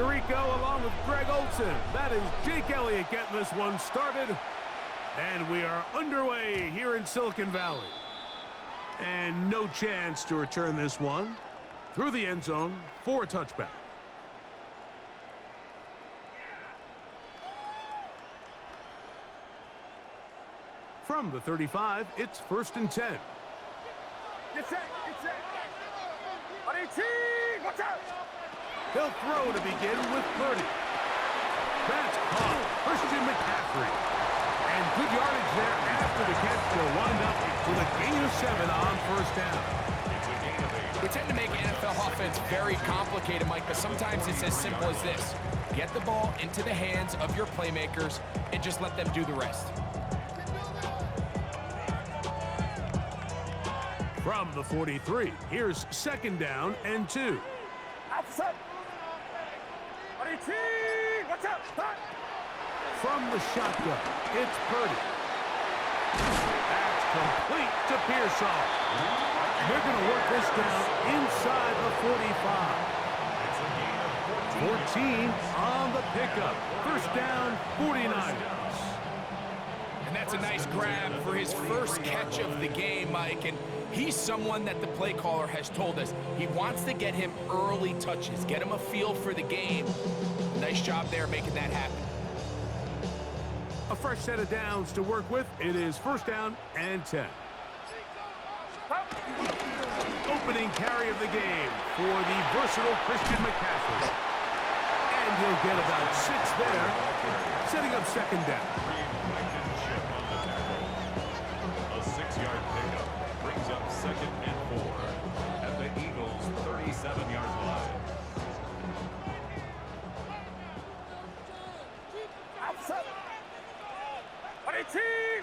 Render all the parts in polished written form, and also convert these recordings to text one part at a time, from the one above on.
Tirico along with Greg Olson. That is Jake Elliott getting this one started. And we are underway here in Silicon Valley. And no chance to return this one through the end zone for a touchback. From the 35, it's 1st and 10. Get set, get set. Watch out. He'll throw to begin with Purdy. That's caught. Christian McCaffrey. And good yardage there after the catch to wind up with a gain of 7 on 1st down. We tend to make NFL offense very complicated, Mike, but sometimes it's as simple as this. Get the ball into the hands of your playmakers and just let them do the rest. From the 43, here's 2nd down and 2. Outside. Watch out. From the shotgun, it's Purdy. That's complete to Pearsall. They're going to work this down inside the 45. 14 on the pickup. 1st down, 49ers. And that's a nice grab for his first catch of the game, Mike. And he's someone that the play caller has told us he wants to get him early touches, get him a feel for the game. Nice job there making that happen. A fresh set of downs to work with. It is 1st down and 10. Opening carry of the game for the versatile Christian McCaffrey. And he'll get about 6 there, setting up 2nd down. A 6-yard pickup brings up 2nd and 4 at the Eagles' 37-yard line. Outside.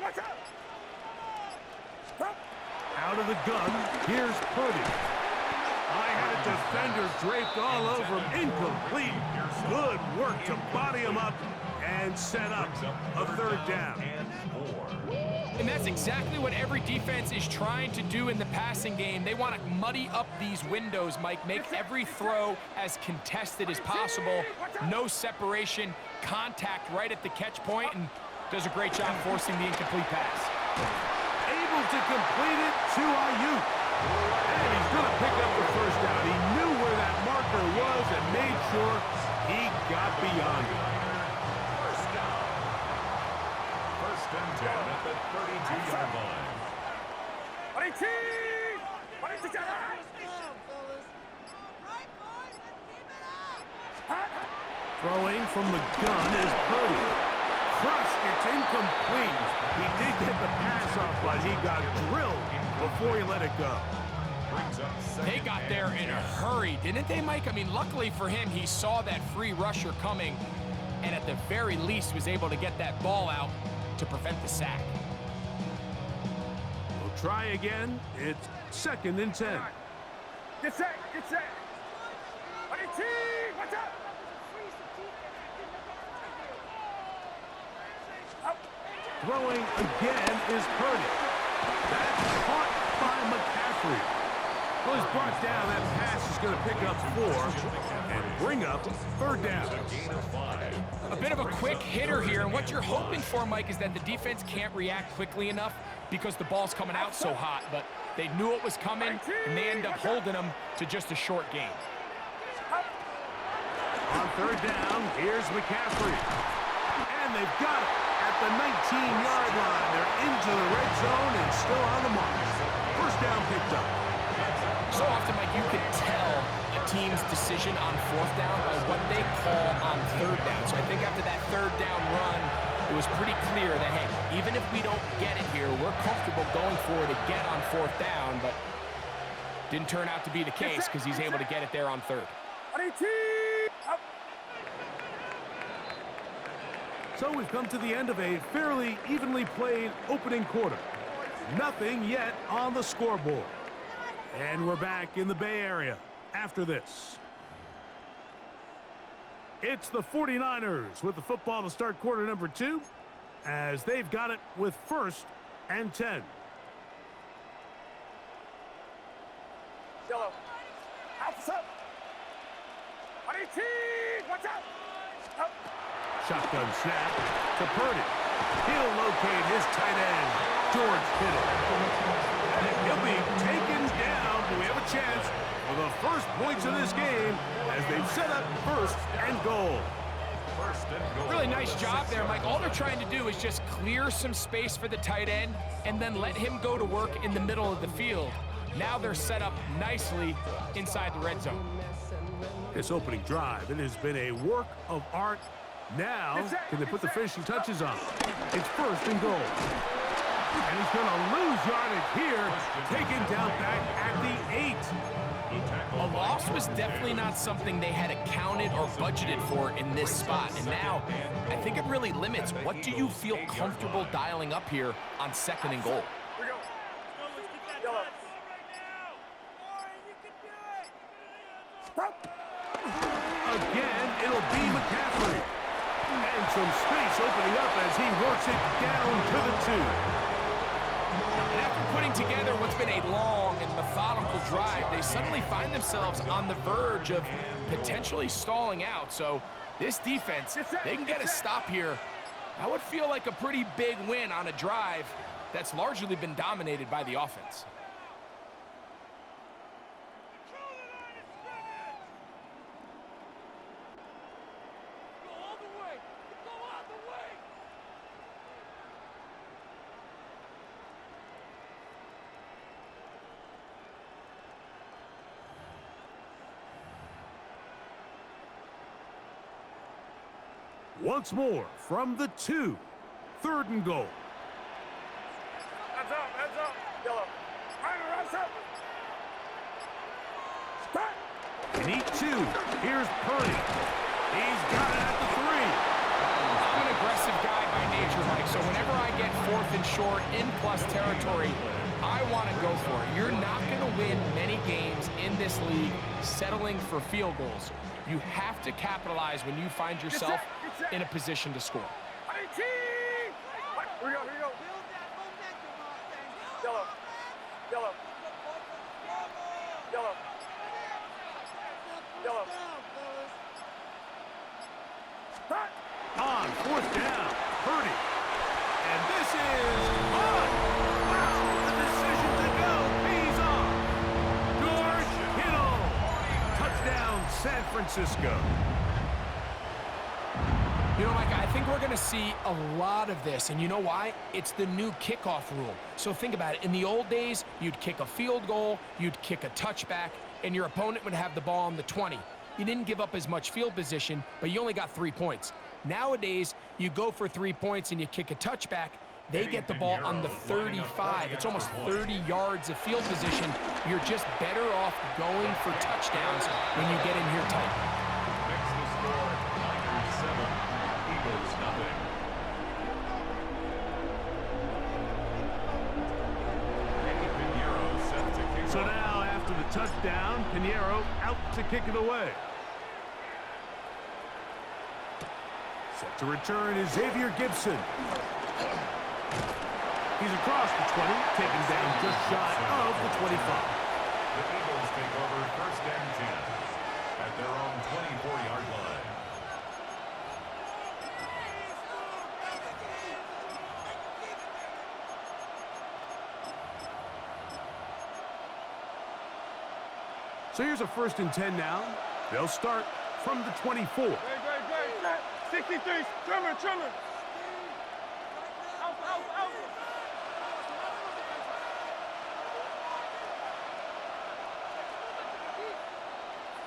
Watch out. Out of the gun, here's Purdy. I had a defender draped all over him. Incomplete. Good work to body him up and set up a 3rd down. And that's exactly what every defense is trying to do in the passing game. They want to muddy up these windows, Mike, make every throw as contested as possible. No separation, contact right at the catch point, and does a great job forcing the incomplete pass. Able to complete it to Ayuk. And he's going to pick up the 1st down. He knew where that marker was and made sure he got beyond it. 1st down. 1st and 10 at the 32-yard line. Throwing from the gun is Purdy. Crushed, it's incomplete. He did get the pass off, but he got drilled before he let it go. They got there in a hurry, didn't they, Mike? I mean, luckily for him, he saw that free rusher coming, and at the very least was able to get that ball out to prevent the sack. We'll try again. It's 2nd and 10. Get set. Watch out. Throwing again is Purdy. That's caught by McCaffrey. Well, he's brought down. That pass is going to pick up 4 and bring up 3rd down. A bit of a quick hitter here, and what you're hoping for, Mike, is that the defense can't react quickly enough because the ball's coming out so hot, but they knew it was coming, and they end up holding them to just a short gain. On 3rd down, here's McCaffrey. And they've got it at the 19-yard line. They're into the red zone and still on the mark. 1st down picked up. So often, Mike, you can tell a team's decision on 4th down by what they call on 3rd down. So I think after that 3rd down run, it was pretty clear that, hey, even if we don't get it here, we're comfortable going for it again on 4th down, but didn't turn out to be the case because he's able to get it there on 3rd. So we've come to the end of a fairly evenly played opening quarter. Nothing yet on the scoreboard. And we're back in the Bay Area after this. It's the 49ers with the football to start quarter number 2 as they've got it with 1st and 10. Yellow. Outside. Watch out! Up. Shotgun snap to Purdy. He'll locate his tight end, George Kittle. And he'll be taken down. Do we have a chance for the first points of this game as they've set up first and goal? Really nice job there, Mike. All they're trying to do is just clear some space for the tight end and then let him go to work in the middle of the field. Now they're set up nicely inside the red zone. This opening drive, it has been a work of art. Now, can they put the finishing touches on? It's first and goal. And he's going to lose yardage here, taken down back at the 8. A loss was definitely not something they had accounted or budgeted for in this spot. And now, I think it really limits what do you feel comfortable dialing up here on second and goal. Here we go. Yellow. Stop. Again, it'll be McCaffrey. And some space opening up as he works it down to the 2. And after putting together what's been a long and methodical drive, they suddenly find themselves on the verge of potentially stalling out. So this defense, they can get a stop here. That would feel like a pretty big win on a drive that's largely been dominated by the offense. Once more from the 2. Third and goal. Heads up. Yellow. Rise up. Stop. They need 2. Here's Purdy. He's got it at the 3. I'm an aggressive guy by nature, Mike, so whenever I get fourth and short in plus territory, I want to go for it. You're not going to win many games in this league settling for field goals. You have to capitalize when you find yourself in a position to score. Here we go. Yellow. Stop. On fourth down, Purdy. And this is on. Wow, the decision to go pays off. George Kittle. Touchdown, San Francisco. You know, Mike, I think we're going to see a lot of this, and you know why? It's the new kickoff rule. So think about it. In the old days, you'd kick a field goal, you'd kick a touchback, and your opponent would have the ball on the 20. You didn't give up as much field position, but you only got 3 points. Nowadays, you go for 3 points and you kick a touchback, they get the ball on the 35. It's almost 30 yards of field position. You're just better off going for touchdowns when you get in here tight. Next to score, Niners 7, Eagles nothing. Eddie Pinheiro set to kick So off. now, after the touchdown, Pinheiro out to kick it away. Set to return is Xavier Gibson. He's across the 20, taken down just shy of the 25. The Eagles take over first and 10 at their own 24-yard line. So here's a first and 10 now. They'll start from the 24. Great. 63. Trimmer. Out.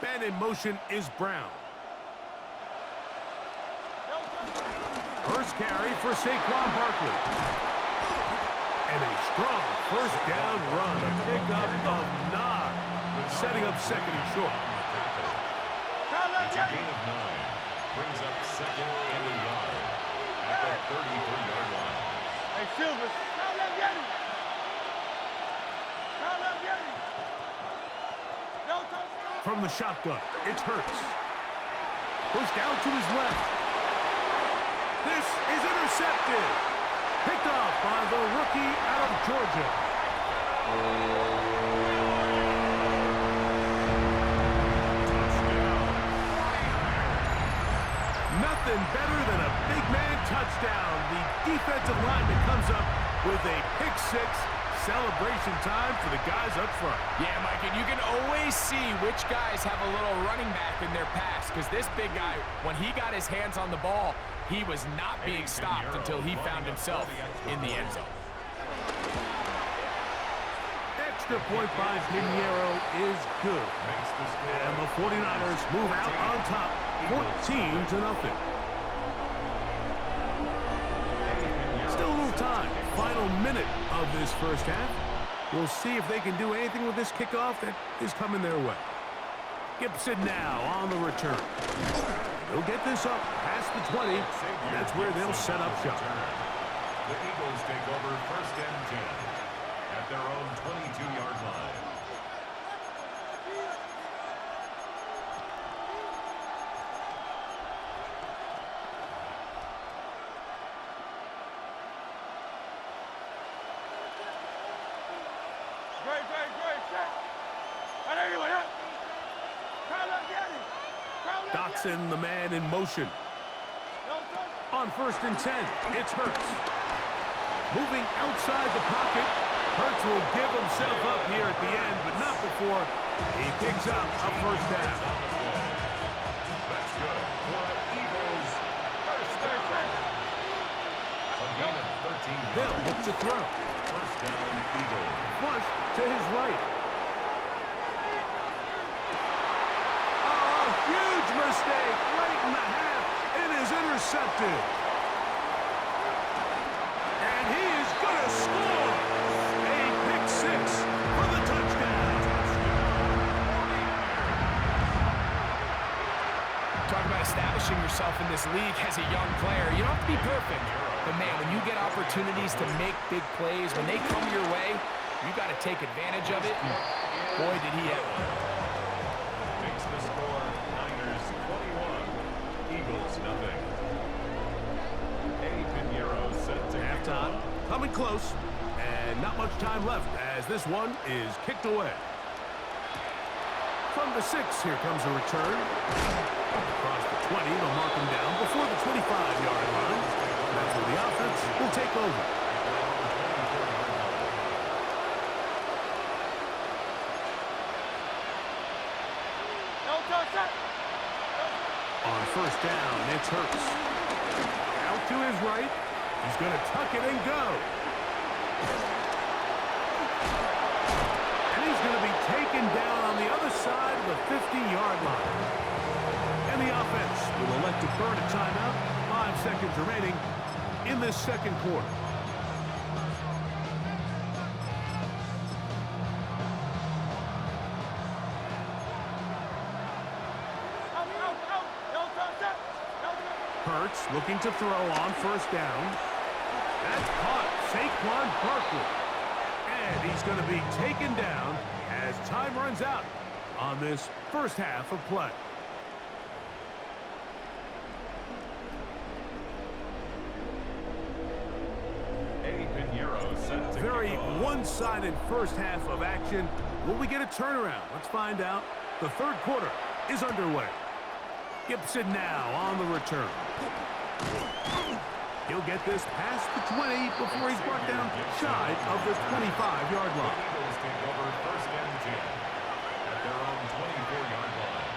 Man in motion is Brown. First carry for Saquon Barkley. And a strong first down run. A pickup of 9. Setting up second and short. It's a gain of 9. Brings up second and a yard at the 33-yard line. Hey, Silvers. From the shotgun, it's Hurts. Pushed down to his left. This is intercepted. Picked off by the rookie out of Georgia. Touchdown. Nothing better than a big man touchdown. The defensive lineman comes up with a pick six. Celebration time for the guys up front. Yeah, Mike, and you can always see which guys have a little running back in their pass, because this big guy, when he got his hands on the ball, he was not being stopped until he found himself in the end zone. Extra point by Pinheiro is good. And the 49ers move out on top, 14-0. Still a little time. Final minute of this first half. We'll see if they can do anything with this kickoff that is coming their way. Gibson now on the return. They'll get this up past the 20. That's where they'll set up shop. The Eagles take over 1st and 10 at their own 22-yard line. Dotson, the man in motion. On 1st and 10, it's Hurts. Moving outside the pocket. Hurts will give himself up here at the end, but not before he picks up a first down. That's good for the Eagles. First down. A gain of 13. They'll look to throw. First down, Eagles. Flush to his right. Huge mistake late in the half. It is intercepted. And he is going to score. A pick six for the touchdown. Talk about establishing yourself in this league as a young player. You don't have to be perfect. But, man, when you get opportunities to make big plays, when they come your way, you got to take advantage of it. Boy, did he ever. Makes the score Niners 21, Eagles nothing. Pinheiro set to Halftime coming close, and not much time left as this one is kicked away. From the 6, here comes a return. Across the 20, they'll mark him down before the 25-yard line. That's where the offense will take over. On 1st down, it's Hurts. Out to his right. He's going to tuck it and go. And he's going to be taken down on the other side of the 50-yard line. And the offense will elect to burn a timeout. 5 seconds remaining in this second quarter. Hurts looking to throw on 1st down. That's caught. Saquon Barkley. And he's going to be taken down as time runs out on this first half of play. Pinheiro set to Very one-sided first half of action. Will we get a turnaround? Let's find out. The third quarter is underway. Gibson now on the return. He'll get this past the 20 before he's brought down shy of the 25-yard line. Eagles take over 1st and 10 at their own 24-yard line.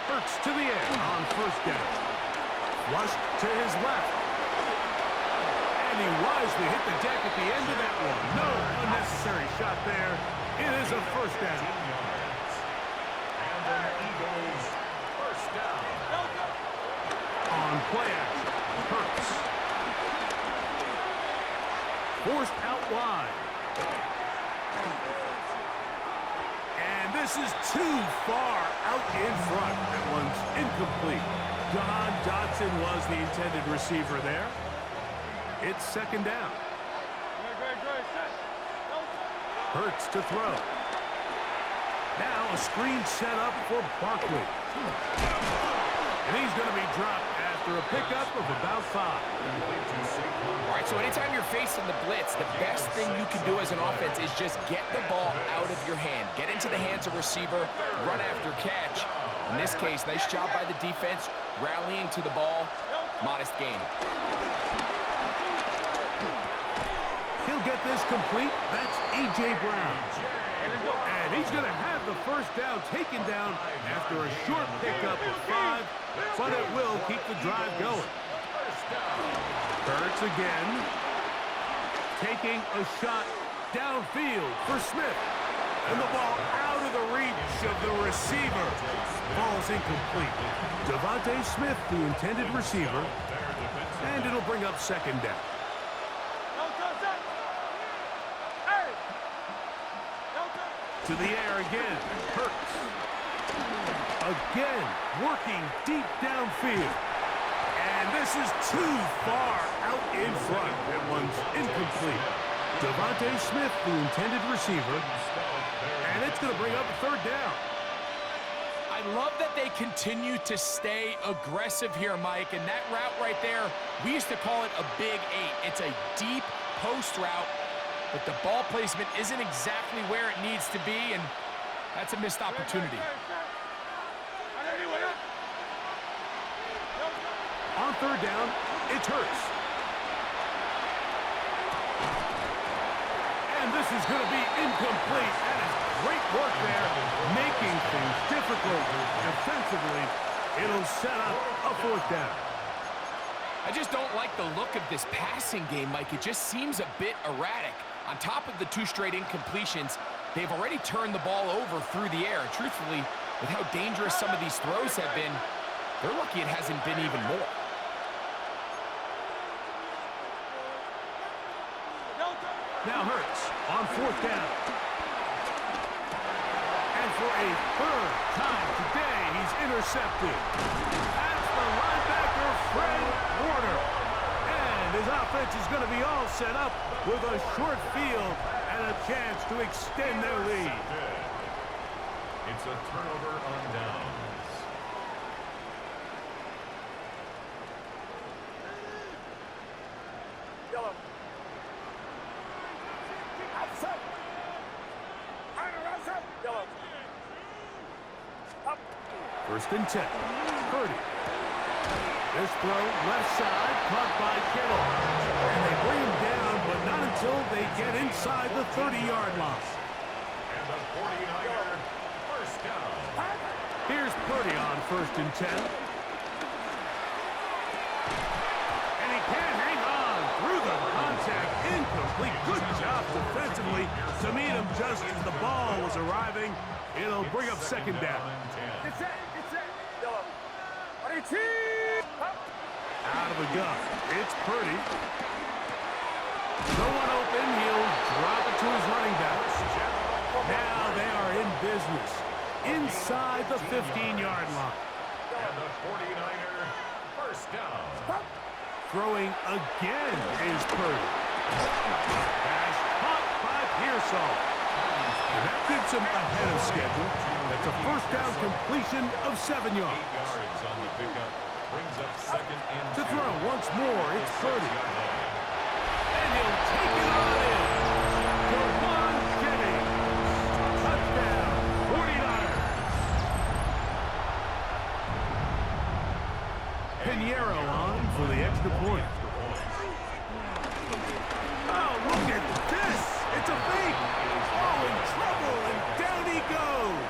Hurts to the air on 1st down. Flushed to his left. And he wisely hit the deck at the end of that one. No unnecessary shot there. It is a 1st down. And an Eagles first down. On play action, Hurts. Forced out wide. And this is too far out in front. That one's incomplete. John Dotson was the intended receiver there. It's 2nd down. Hurts to throw. Now a screen set up for Barkley. And he's going to be dropped after a pickup of about 5. All right, so anytime you're facing the blitz, the best thing you can do as an offense is just get the ball out of your hand. Get into the hands of receiver, run after catch. In this case, nice job by the defense, rallying to the ball. Modest gain. He'll get this complete. That's A.J. Brown. And he's going to have the first down taken down after a short pickup of 5, but it will keep the drive going. Hurts again. Taking a shot downfield for Smith. And the ball out of the reach of the receiver. Ball's incomplete. Devontae Smith, the intended receiver. And it'll bring up second down. To the air again. Hurts. Again, working deep downfield. And this is too far out in front. That one's incomplete. Devontae Smith, the intended receiver. And it's going to bring up a third down. I love that they continue to stay aggressive here, Mike. And that route right there, we used to call it a big 8. It's a deep post route. But the ball placement isn't exactly where it needs to be, and that's a missed opportunity. On third down, it's Hurts. And this is going to be incomplete. That is great work there, making things difficult defensively. It'll set up a fourth down. I just don't like the look of this passing game, Mike. It just seems a bit erratic. On top of the 2 straight incompletions, they've already turned the ball over through the air. And truthfully, with how dangerous some of these throws have been, they're lucky it hasn't been even more. Now Hurts on fourth down. And for a third time today, he's intercepted. That's the linebacker, Fred Warner. And his offense is going to be all set up with a short field and a chance to extend their lead. It's a turnover on downs. Yellow. Outside. Yellow. Up. First and 10. Purdy. This throw left side caught by Kittle. And they bring him down, but not until they get inside the 30-yard line. And the 49er first down. Here's Purdy on first and 10. And he can't hang on through the contact. Incomplete. Good job defensively to meet him just as the ball was arriving. It'll bring up second down. It's it. Yellow. Out of the gun. It's Purdy. No one open. He'll drop it to his running backs. Now they are in business inside the 15-yard line. And the 49er first down. Throwing again is Purdy. Pass caught by Pearsall. And that gets him ahead of schedule. That's a first down completion of 7 yards. 8 yards on the pickup. Brings up second and To 2. throw once more, it's Purdy. And he'll take it on in. Jawan Jennings. Touchdown, 49ers. Pinheiro on for the extra point. Oh, look at this. It's a fake. Oh, in trouble, and down he goes.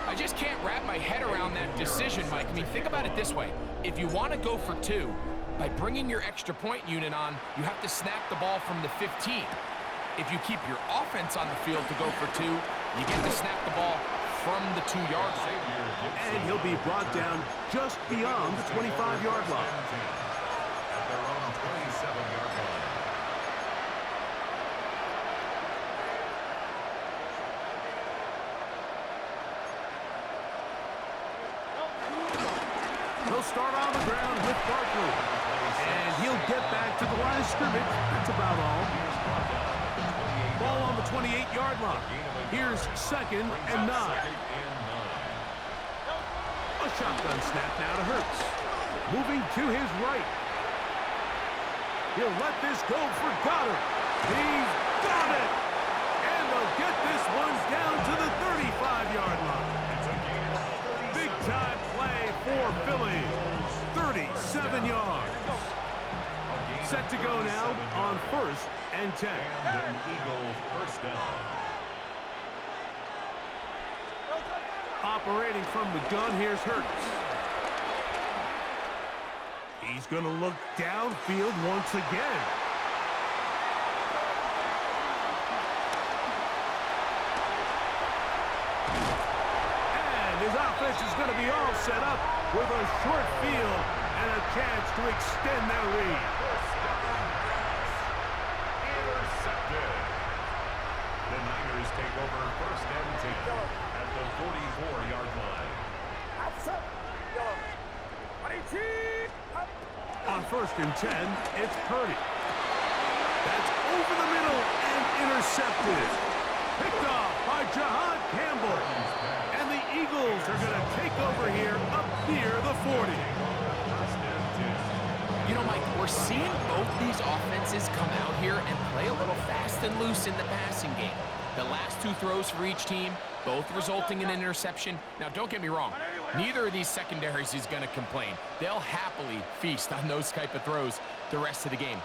I just can't wrap my head around that decision, Mike. I mean, think about it this way. If you want to go for 2, by bringing your extra point unit on, you have to snap the ball from the 15. If you keep your offense on the field to go for 2, you get to snap the ball from the 2-yard line. And he'll be brought down just beyond the 25-yard line. At their own 27-yard line. He'll start on the ground with Barkley. And he'll get back to the line of scrimmage. That's about all. Ball on the 28-yard line. Here's second and 9. A shotgun snap now to Hurts. Moving to his right. He'll let this go for Goddard. He's got it! And they'll get this one down to the 35-yard line. It's a gain first and 10. And an Eagle first down. Operating from the gun, here's Hurts. He's going to look downfield once again. And his offense is going to be all set up with a short field and a chance to extend their lead. Intercepted. The Niners take over first and 10 at the 44-yard line. On first and 10, it's Purdy. That's over the middle and intercepted. Picked off by Jahad Campbell. And the Eagles are going to take over here up near the 40. You know, Mike, we're seeing both these offenses come out here and play a little fast and loose in the passing game. The last two throws for each team, both resulting in an interception. Now, don't get me wrong. Neither of these secondaries is going to complain. They'll happily feast on those type of throws the rest of the game.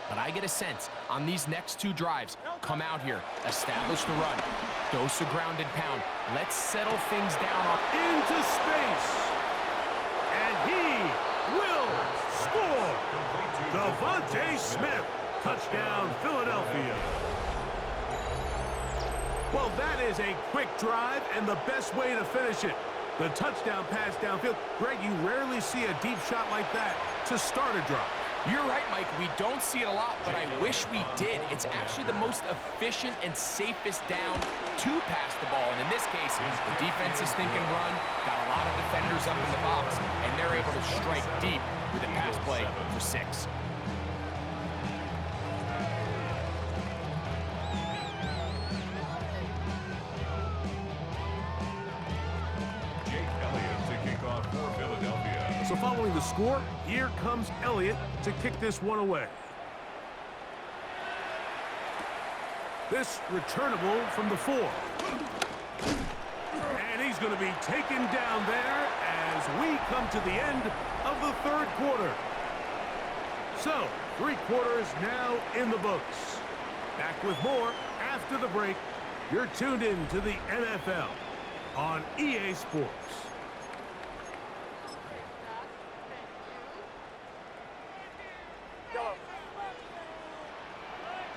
But I get a sense on these next two drives, come out here, establish the run, dose a grounded pound. Let's settle things down into space. And he will score. Devontae Smith. Touchdown, Philadelphia. Well, that is a quick drive and the best way to finish it. The touchdown pass downfield. Greg, you rarely see a deep shot like that to start a drive. You're right, Mike. We don't see it a lot, but I wish we did. It's actually the most efficient and safest down to pass the ball. And in this case, the defense is thinking run, got a lot of defenders up in the box, and they're able to strike deep with a pass play for 6. So following the score, here comes Elliott to kick this one away. This returnable from the 4. And he's going to be taken down there as we come to the end of the third quarter. So, 3 quarters now in the books. Back with more after the break. You're tuned in to the NFL on EA Sports.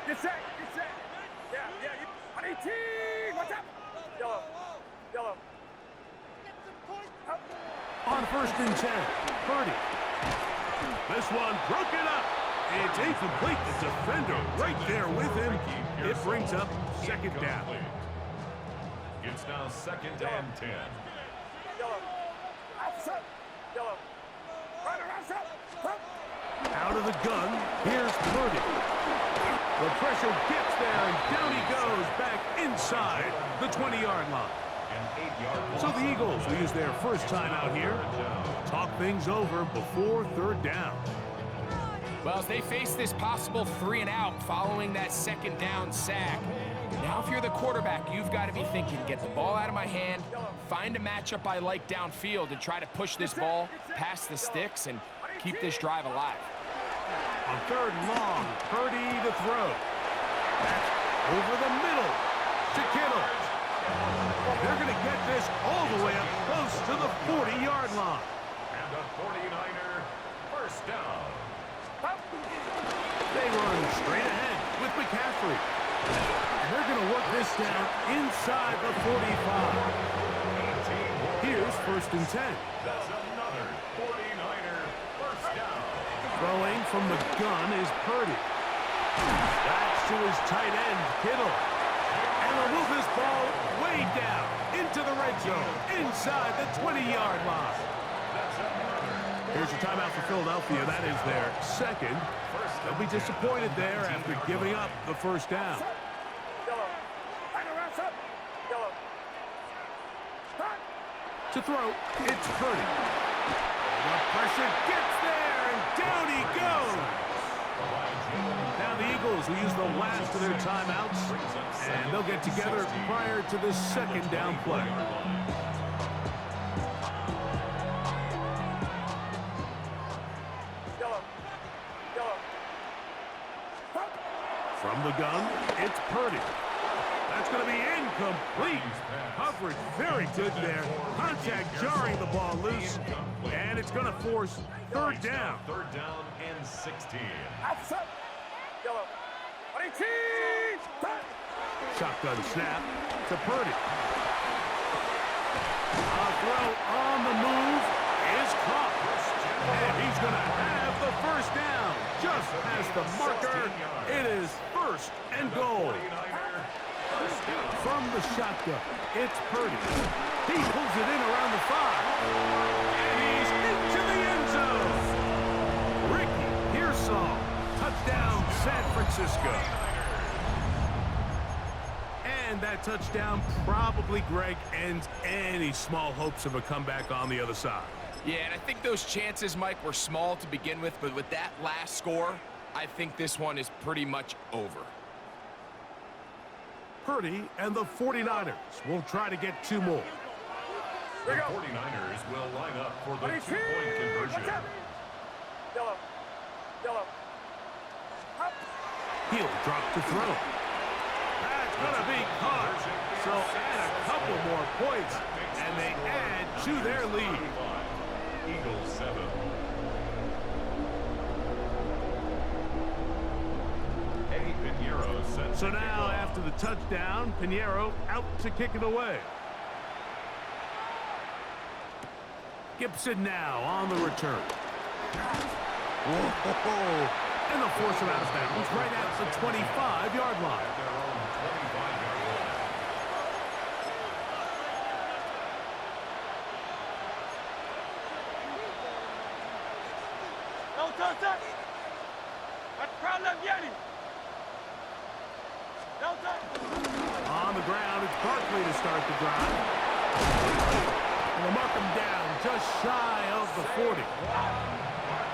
Get set, get set. Yeah, 118, what's up? Yellow. On first and 10, Purdy. This one broken up. It's incomplete. The defender right there with him. It brings up second down. It's now second and 10. Out of the gun, here's Purdy. The pressure gets there, and down he goes back inside the 20-yard line. So the Eagles will use their first time out here. Talk things over before third down. Well, as they face this possible 3 and out following that second down sack, now if you're the quarterback, you've got to be thinking, get the ball out of my hand, find a matchup I like downfield, and try to push this ball past the sticks and keep this drive alive. On third and long, Purdy to throw. Back over the middle to Kittle. They're going to get this all the way up close to the 40-yard line. And a 49er first down. They run straight ahead with McCaffrey. And they're going to work this down inside the 45. Here's first and 10. That's another 49er first down. Throwing from the gun is Purdy. That's to his tight end, Kittle. And they'll move this ball way down into the red zone, inside the 20-yard line. Here's a timeout for Philadelphia. That is their second. They'll be disappointed there after giving up the first down. To throw, it's Purdy. The pressure gets there, and down he goes. Now the Eagles will use the last of their timeouts, and they'll get together prior to the second down play. From the gun, it's Purdy. That's going to be incomplete. Coverage very good there. Contact jarring the ball loose. And it's going to force third down. Third down and 16. Outside. Yellow. 18. Shotgun snap to Purdy. A throw on the move is caught. And he's going to have the first down. Just past the marker. It is first and goal. From the shotgun, it's Purdy. He pulls it in around the 5. And he's into the end zone. Ricky Pearsall. Touchdown, San Francisco. And that touchdown probably, Greg, ends any small hopes of a comeback on the other side. Yeah, and I think those chances, Mike, were small to begin with, but with that last score, I think this one is pretty much over. Purdy and the 49ers will try to get 2 more. The 49ers will line up for the 2-point conversion. Yellow. Yellow. Up. He'll drop to throw. That's going to be caught. So add a couple more points, and they add to their lead. Eagles 7. Eddie Pinheiro sets So the now, kickoff. after the touchdown, Pinheiro out to kick it away. Gibson now on the return. Whoa! And they'll force him out of bounds right at the 25-yard line. At their own 25-yard line. No touch. That's problem, Yeti. No touch. On the ground, it's Barkley to start the drive. And they'll mark him down just shy of the 40.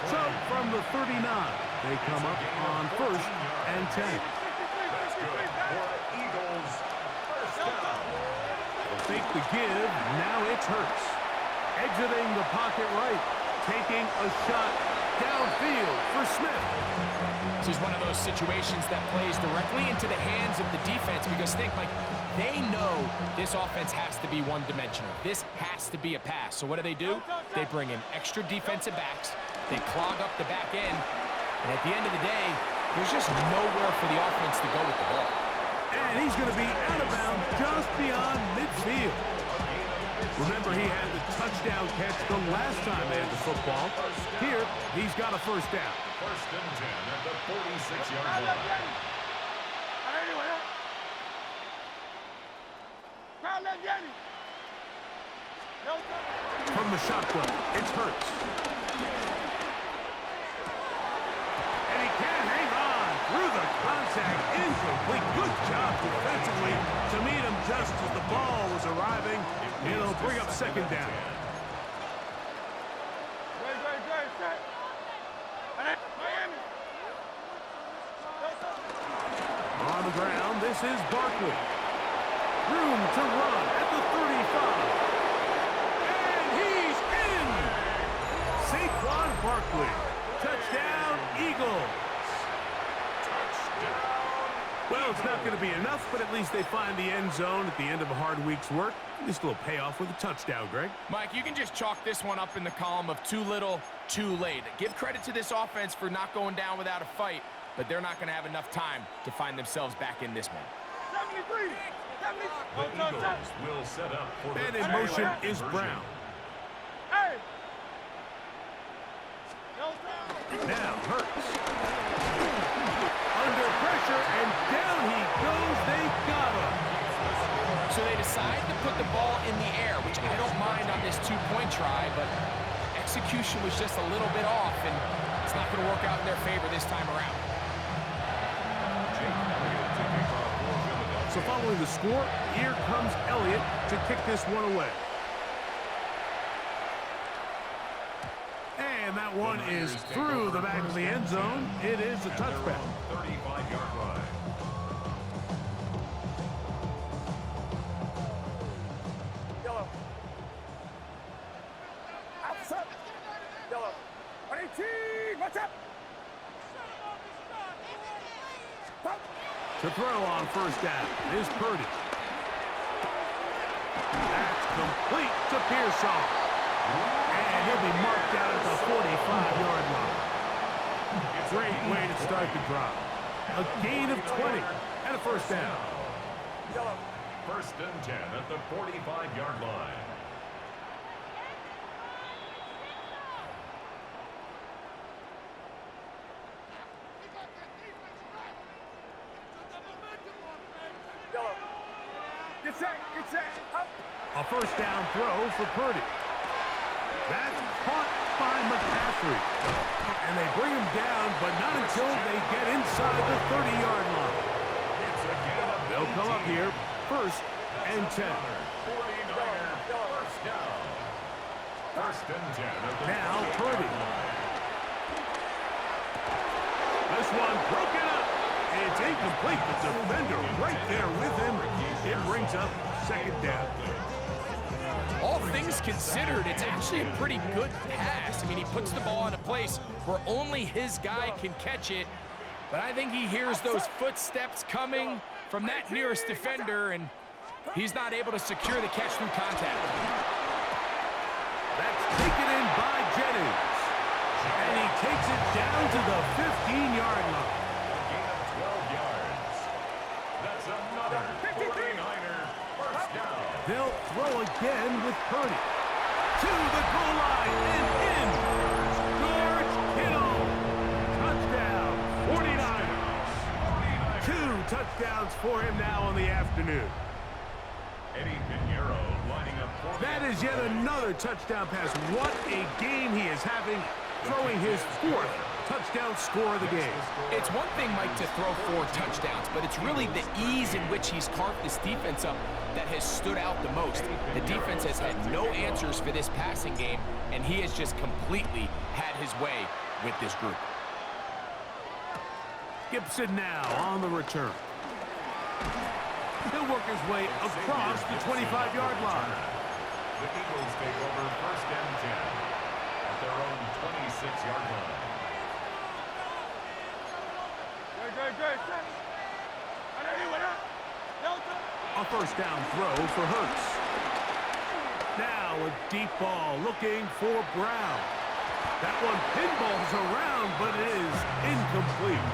So from the 39, they come up on 1st and 10. That's good for the Eagles. First down. They'll fake the give. Now it's Hurts. Exiting the pocket right. Taking a shot downfield for Smith. This is one of those situations that plays directly into the hands of the defense because think, Mike, they know this offense has to be one-dimensional. This has to be a pass. So what do? They bring in extra defensive backs. They clog up the back end. And at the end of the day, there's just nowhere for the offense to go with the ball. And he's going to be out of bounds just beyond midfield. Remember, he had the touchdown catch the last time they had the football. Here, he's got a first down. First and 10 at the 46-yard line. From the shotgun, it's Hurts. And he can't hang on through the contact. Incomplete. Good job defensively to meet him just as the ball was arriving. And it'll bring up second down. On the ground, this is Barkley. Room to run at the 35. And he's in! Saquon Barkley. Touchdown, Eagles. Well, it's not going to be enough, but at least they find the end zone at the end of a hard week's work. This little payoff with a touchdown, Greg. Mike, you can just chalk this one up in the column of too little, too late. Give credit to this offense for not going down without a fight, but they're not going to have enough time to find themselves back in this one. 73. The Eagles will set up for the And in motion is conversion. Brown. Hey. Now Hurts. Under pressure, and down he goes. They got him. So they decide to put the ball in the air, which I don't mind on this two-point try, but execution was just a little bit off, and it's not going to work out in their favor this time around. Jake Elliott to kick off for Philadelphia. So following the score, here comes Elliott to kick this one away. And that one is through the back of the end zone. It is a At their touchback. own 35-yard line. Yellow. Outside. Yellow. 18. What's up? Stop. To throw on first down is Purdy. That's complete to Pearsall. And he'll be marked down at the 45-yard line. Great way to start the drive. A gain of 20 and a first down. First and 10 at the 45-yard line. Get set, get set. Up. A first down throw for Purdy. That's caught by McCaffrey. And they bring him down, but not until they get inside the 30-yard line. They'll come up here, first and 10. 49er, first down. First and 10 at the Now 48-yard Purdy. line. This one broken up. It's incomplete. The defender right there with him. It brings up second down. All things considered, it's actually a pretty good pass. I mean, he puts the ball in a place where only his guy can catch it. But I think he hears those footsteps coming from that nearest defender, and he's not able to secure the catch through contact. That's taken in by Jennings. And he takes it down to the 15-yard line. Gain of 12 yards. That's another 49er first down. They'll throw again with Purdy. To the goal line and in. George Kittle. Touchdown, 49ers. 2 touchdowns for him now on the afternoon. Eddie Pinheiro lining up for That is yet another touchdown pass. What a game he is having, throwing his 4th touchdown score of the game. It's one thing, Mike, to throw 4 touchdowns, but it's really the ease in which he's carved this defense up that has stood out the most. The defense has had no answers for this passing game, and he has just completely had his way with this group. Gibson now on the return. He'll work his way across the 25-yard line. The Eagles take over first and 10 at their own 26-yard line. Good. A first down throw for Hurts. Now a deep ball looking for Brown. That one pinballs around, but it is incomplete.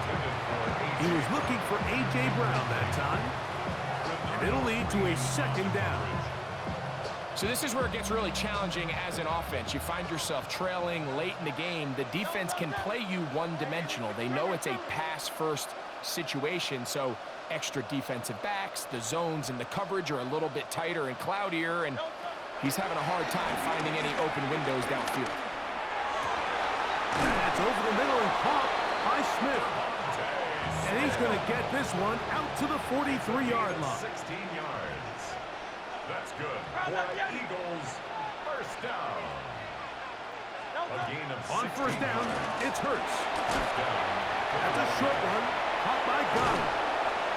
He was looking for A.J. Brown that time. And it'll lead to a second down. So this is where it gets really challenging as an offense. You find yourself trailing late in the game. The defense can play you one-dimensional. They know it's a pass-first situation, so extra defensive backs, the zones and the coverage are a little bit tighter and cloudier, and he's having a hard time finding any open windows downfield. That's over the middle and caught by Smith. And he's going to get this one out to the 43-yard line. 16 yards. That's good for the Eagles. First down. A gain of 16. On first down, it's Hurts. First down. That's a short one, caught by Gunn.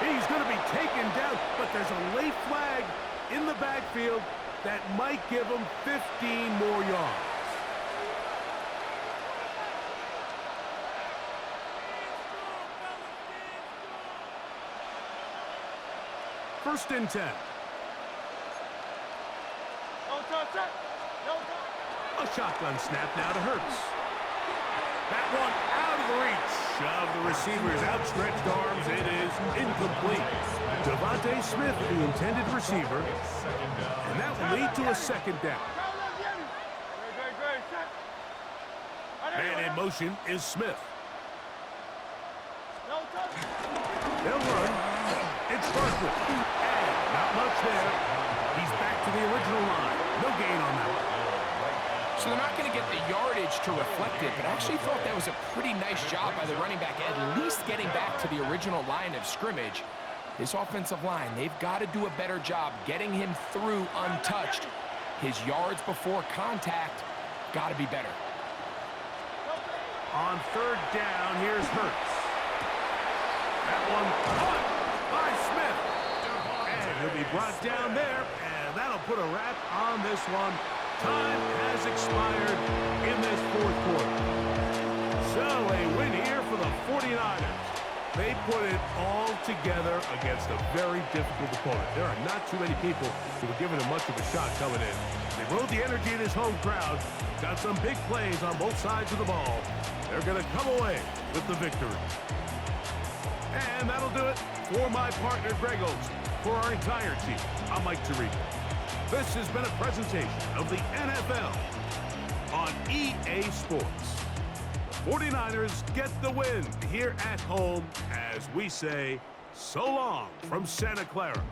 He's going to be taken down, but there's a late flag in the backfield that might give him 15 more yards. First and 10. A shotgun snap now to Hurts. That one out of the reach of the receiver's outstretched arms. It is incomplete. Devontae Smith, the intended receiver, and that will lead to a second down. Man in motion is Smith. They'll run. It's Barkley. And not much there. He's back to the original line. No gain on that one. So they're not going to get the yardage to reflect it, but I actually thought that was a pretty nice job by the running back, at least getting back to the original line of scrimmage. This offensive line, they've got to do a better job getting him through untouched. His yards before contact got to be better. On third down, here's Hurts. That one caught by Smith. And he'll be brought down there, and that'll put a wrap on this one. Time has expired in this fourth quarter. So a win here for the 49ers. They put it all together against a very difficult opponent. There are not too many people who are giving him much of a shot coming in. They rode the energy in his home crowd, got some big plays on both sides of the ball. They're going to come away with the victory. And that'll do it for my partner, Greg Olsen. For our entire team, I'm Mike Tirico. This has been a presentation of the NFL on EA Sports. The 49ers get the win here at home as we say so long from Santa Clara.